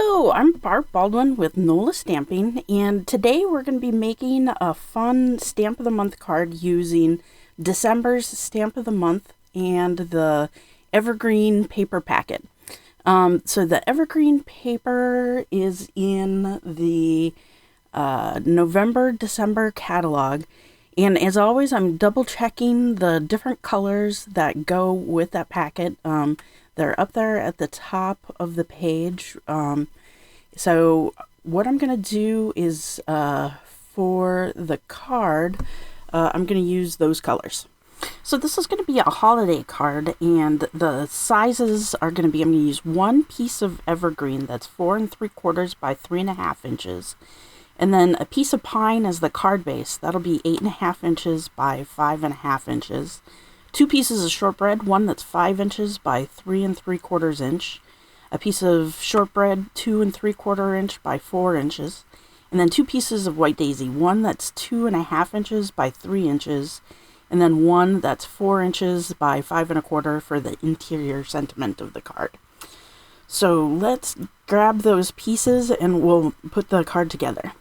Hello, I'm Barb Baldwin with NOLA Stamping, and today we're going to be making a fun Stamp of the Month card using December's Stamp of the Month and the Evergreen paper packet. So the Evergreen paper is in the November-December catalog, and as always, I'm double checking the different colors that go with that packet. They're up there at the top of the page. So what I'm going to do is for the card, I'm going to use those colors. So this is going to be a holiday card, and the sizes are going to be, I'm going to use one piece of Evergreen that's 4 3/4 by 3.5 inches. And then a piece of pine as the card base. That'll be 8.5 inches by 5.5 inches. 2 pieces of shortbread, one that's 5 inches by 3 3/4 inch. A piece of shortbread, 2 3/4 inch by 4 inches. And then 2 pieces of white daisy, one that's 2.5 inches by 3 inches. And then one that's 4 inches by 5 1/4 for the interior sentiment of the card. So let's grab those pieces and we'll put the card together.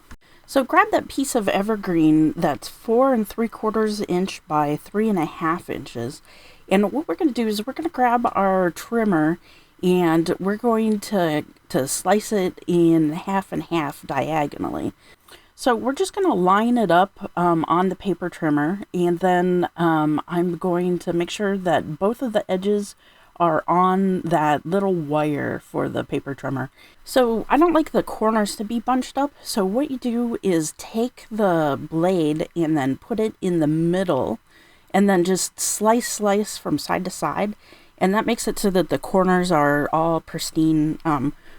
So grab that piece of Evergreen that's 4 3/4 inch by 3.5 inches. And what we're going to do is we're going to grab our trimmer and we're going to slice it in half and half diagonally. So we're just going to line it up on the paper trimmer, and then I'm going to make sure that both of the edges are on that little wire for the paper trimmer. So I don't like the corners to be bunched up, so what you do is take the blade and then put it in the middle and then just slice from side to side, and that makes it so that the corners are all pristine,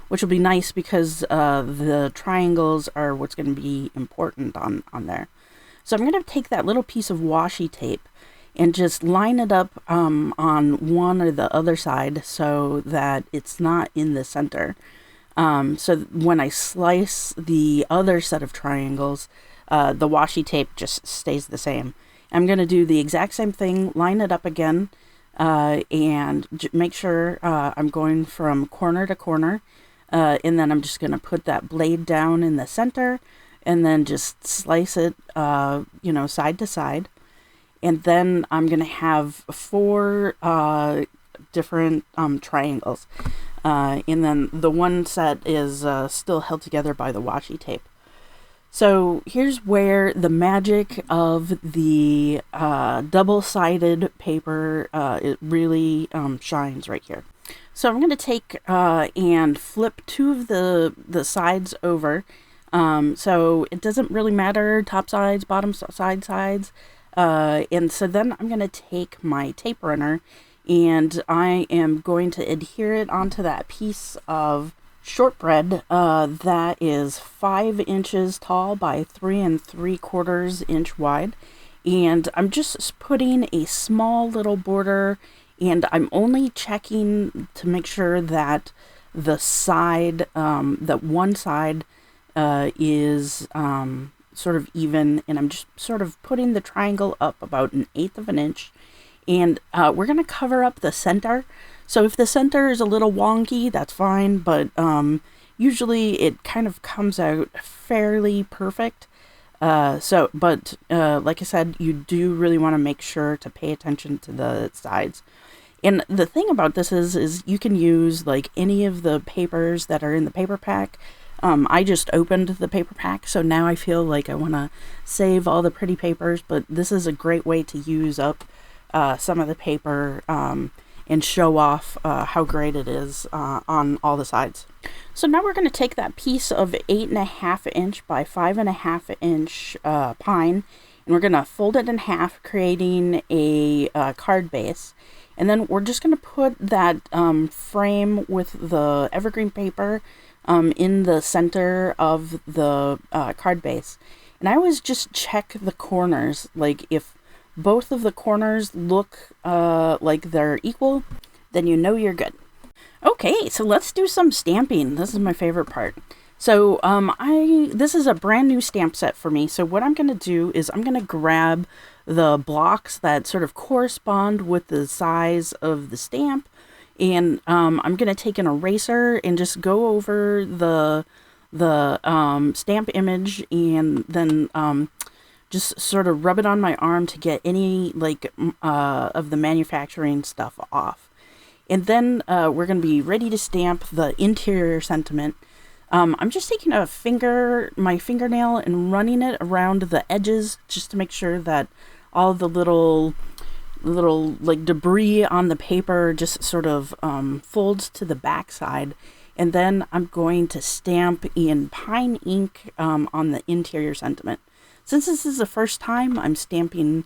which will be nice because the triangles are what's going to be important on there. So I'm going to take that little piece of washi tape and just line it up on one or the other side so that it's not in the center. So when I slice the other set of triangles, the washi tape just stays the same. I'm going to do the exact same thing, line it up again, and make sure I'm going from corner to corner, and then I'm just going to put that blade down in the center and then just slice it, side to side. And then I'm going to have 4 different triangles. And then the one set is still held together by the washi tape. So here's where the magic of the double-sided paper it really shines right here. So I'm going to take and flip 2 of the sides over. So it doesn't really matter top sides, bottom sides. And so then I'm going to take my tape runner and I am going to adhere it onto that piece of shortbread that is 5 inches tall by 3 3/4 inch wide. And I'm just putting a small little border, and I'm only checking to make sure that the side, that one side is sort of even, and I'm just sort of putting the triangle up about 1/8 of an inch, and we're going to cover up the center. So if the center is a little wonky, that's fine, but usually it kind of comes out fairly perfect. But like I said, you do really want to make sure to pay attention to the sides. And the thing about this is you can use like any of the papers that are in the paper pack. I just opened the paper pack, so now I feel like I want to save all the pretty papers, but this is a great way to use up some of the paper and show off how great it is on all the sides. So now we're going to take that piece of 8.5 inch by 5.5 inch pine, and we're going to fold it in half, creating a card base. And then we're just going to put that frame with the Evergreen paper in the center of the card base. And I always just check the corners, like if both of the corners look like they're equal, then you know you're good. Okay, so let's do some stamping. This is my favorite part. So this is a brand new stamp set for me. So what I'm going to do is I'm going to grab the blocks that sort of correspond with the size of the stamp, And I'm going to take an eraser and just go over the stamp image, and then just sort of rub it on my arm to get any of the manufacturing stuff off. And then we're going to be ready to stamp the interior sentiment. I'm just taking my fingernail and running it around the edges just to make sure that all the little like debris on the paper just sort of folds to the back side. And then I'm going to stamp in pine ink on the interior sentiment. Since this is the first time, I'm stamping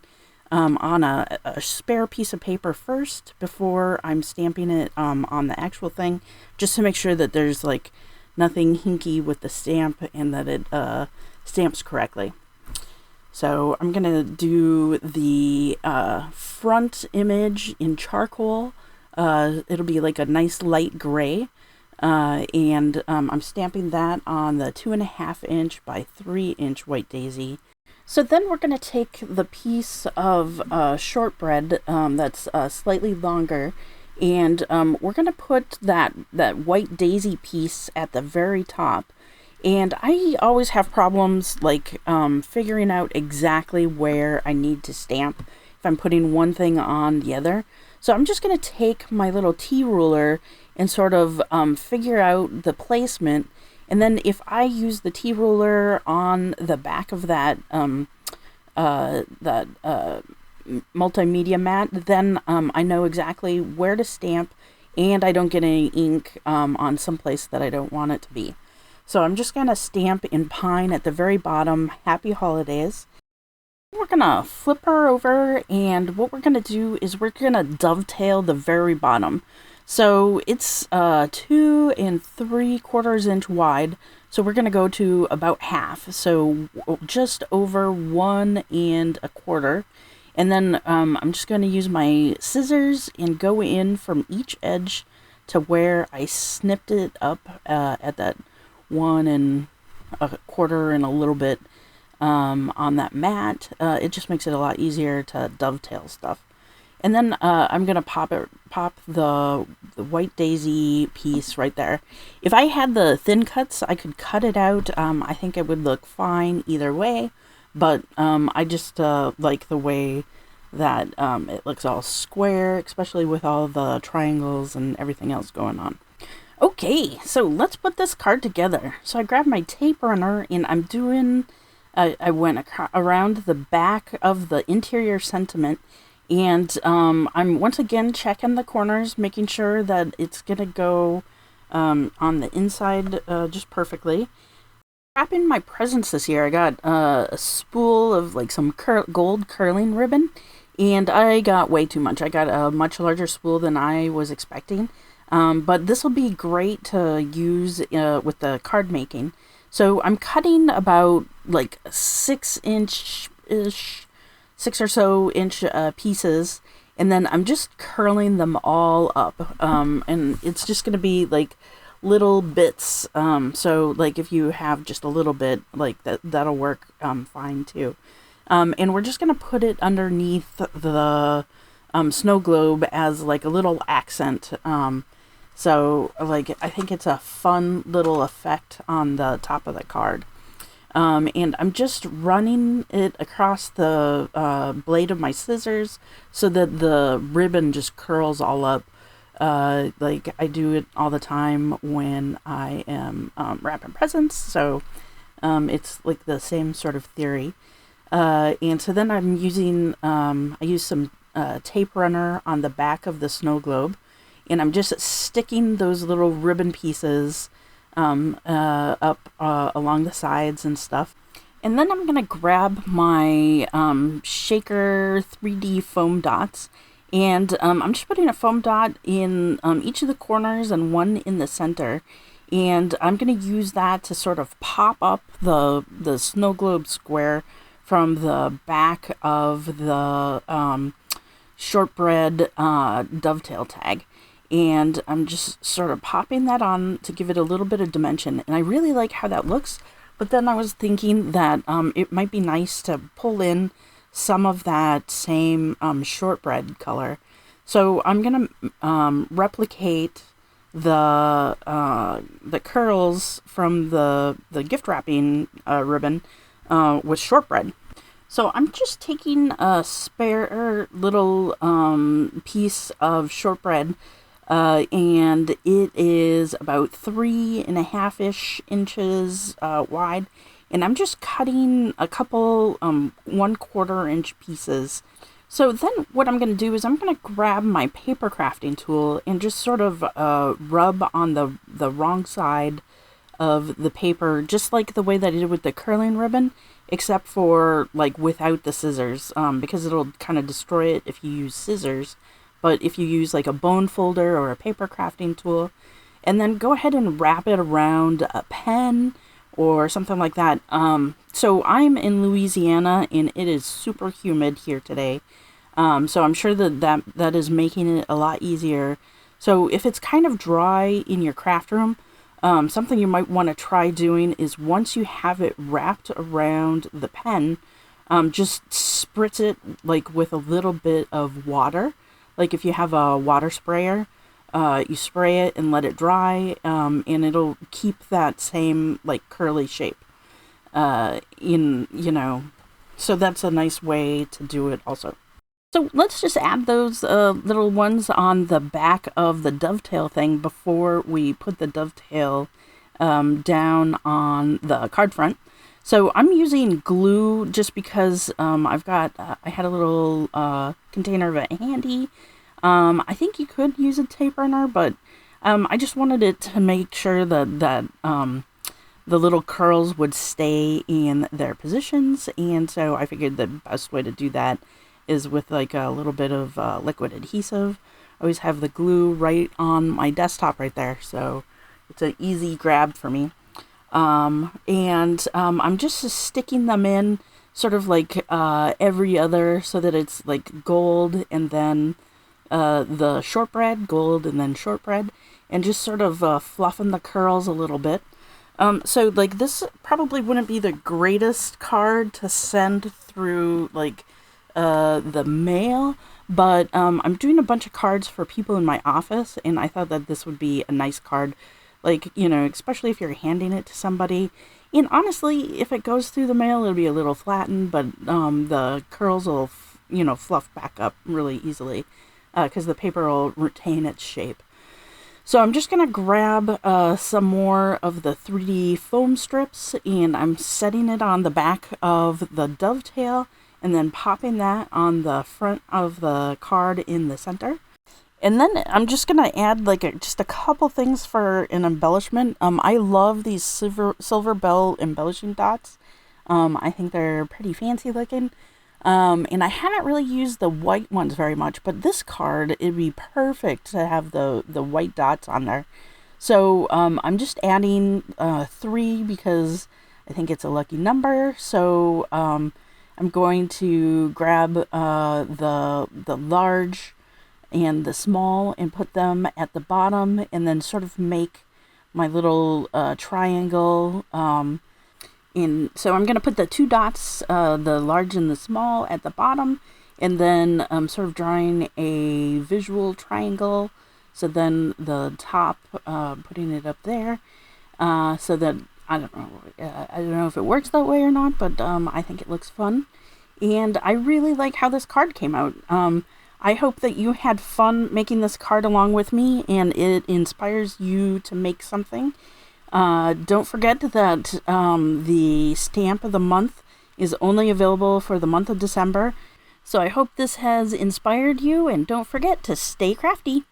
on a spare piece of paper first before I'm stamping it on the actual thing, just to make sure that there's like nothing hinky with the stamp and that it stamps correctly. So I'm gonna do the front image in charcoal. It'll be like a nice light gray, and I'm stamping that on the 2.5 inch by 3 inch white daisy. So then we're gonna take the piece of shortbread that's slightly longer, and we're gonna put that white daisy piece at the very top. And I always have problems like figuring out exactly where I need to stamp if I'm putting one thing on the other. So I'm just going to take my little T-ruler and sort of figure out the placement. And then if I use the T-ruler on the back of that multimedia mat, then I know exactly where to stamp, and I don't get any ink on some place that I don't want it to be. So I'm just going to stamp in pine at the very bottom, Happy Holidays. We're going to flip her over, and what we're going to do is we're going to dovetail the very bottom. So it's 2 3/4 inch wide, so we're going to go to about half, so just over 1 1/4. And then I'm just going to use my scissors and go in from each edge to where I snipped it up at that 1 1/4 and a little bit on that mat. It just makes it a lot easier to dovetail stuff. And then I'm gonna pop the white daisy piece right there. If I had the thin cuts, I could cut it out. I think it would look fine either way, but I just like the way that it looks all square, especially with all the triangles and everything else going on. Okay, so let's put this card together. So I grabbed my tape runner, and I'm doing, I went around the back of the interior sentiment, and I'm once again checking the corners, making sure that it's going to go on the inside just perfectly. Wrapping my presents this year, I got a spool of like some gold curling ribbon, and I got way too much. I got a much larger spool than I was expecting. But this will be great to use with the card making. So I'm cutting about like 6 inch-ish, 6 or so inch pieces, and then I'm just curling them all up. And it's just going to be like little bits. So like if you have just a little bit, like that'll work fine too. And we're just going to put it underneath the snow globe as like a little accent. So, like, I think it's a fun little effect on the top of the card. And I'm just running it across the blade of my scissors so that the ribbon just curls all up. Like, I do it all the time when I am wrapping presents. So, it's like the same sort of theory. And so then I'm using, I use some tape runner on the back of the snow globe. And I'm just sticking those little ribbon pieces up along the sides and stuff. And then I'm going to grab my shaker 3D foam dots. And I'm just putting a foam dot in each of the corners and one in the center. And I'm going to use that to sort of pop up the snow globe square from the back of the shortbread dovetail tag. And I'm just sort of popping that on to give it a little bit of dimension. And I really like how that looks. But then I was thinking that it might be nice to pull in some of that same shortbread color. So I'm gonna replicate the curls from the gift wrapping ribbon with shortbread. So I'm just taking a spare little piece of shortbread, and it is about 3.5-ish inches wide, and I'm just cutting a couple 1/4 inch pieces. So then what I'm going to do is I'm going to grab my paper crafting tool and just sort of rub on the wrong side of the paper, just like the way that I did with the curling ribbon, except for like without the scissors, because it'll kind of destroy it if you use scissors. But if you use like a bone folder or a paper crafting tool, and then go ahead and wrap it around a pen or something like that. So I'm in Louisiana and it is super humid here today. So I'm sure that is making it a lot easier. So if it's kind of dry in your craft room, something you might want to try doing is once you have it wrapped around the pen, just spritz it like with a little bit of water. Like if you have a water sprayer, you spray it and let it dry, and it'll keep that same like curly shape. So that's a nice way to do it also. So let's just add those little ones on the back of the dovetail thing before we put the dovetail down on the card front. So I'm using glue just because I had a little container of it handy. I think you could use a tape runner, but I just wanted it to make sure that the little curls would stay in their positions, and so I figured the best way to do that is with like a little bit of liquid adhesive. I always have the glue right on my desktop right there, so it's an easy grab for me. I'm just sticking them in sort of like every other, so that it's like gold and then the shortbread, gold and then shortbread, and just sort of fluffing the curls a little bit. So like this probably wouldn't be the greatest card to send through like the mail, but I'm doing a bunch of cards for people in my office, and I thought that this would be a nice card, like, especially if you're handing it to somebody. And honestly, if it goes through the mail, it'll be a little flattened, but the curls will, fluff back up really easily, because the paper will retain its shape. So I'm just going to grab some more of the 3D foam strips, and I'm setting it on the back of the dovetail, and then popping that on the front of the card in the center. And then I'm just going to add just a couple things for an embellishment. I love these silver bell embellishing dots. I think they're pretty fancy looking. And I haven't really used the white ones very much, but this card, it'd be perfect to have the white dots on there. So I'm just adding 3 because I think it's a lucky number. So I'm going to grab the large and the small and put them at the bottom, and then sort of make my little triangle. So I'm going to put the 2 dots, the large and the small, at the bottom, and then sort of drawing a visual triangle. So then the top, putting it up there, so that I don't know if it works that way or not, but I think it looks fun, and I really like how this card came out. I hope that you had fun making this card along with me, and it inspires you to make something. Don't forget that the stamp of the month is only available for the month of December. So I hope this has inspired you, and don't forget to stay crafty.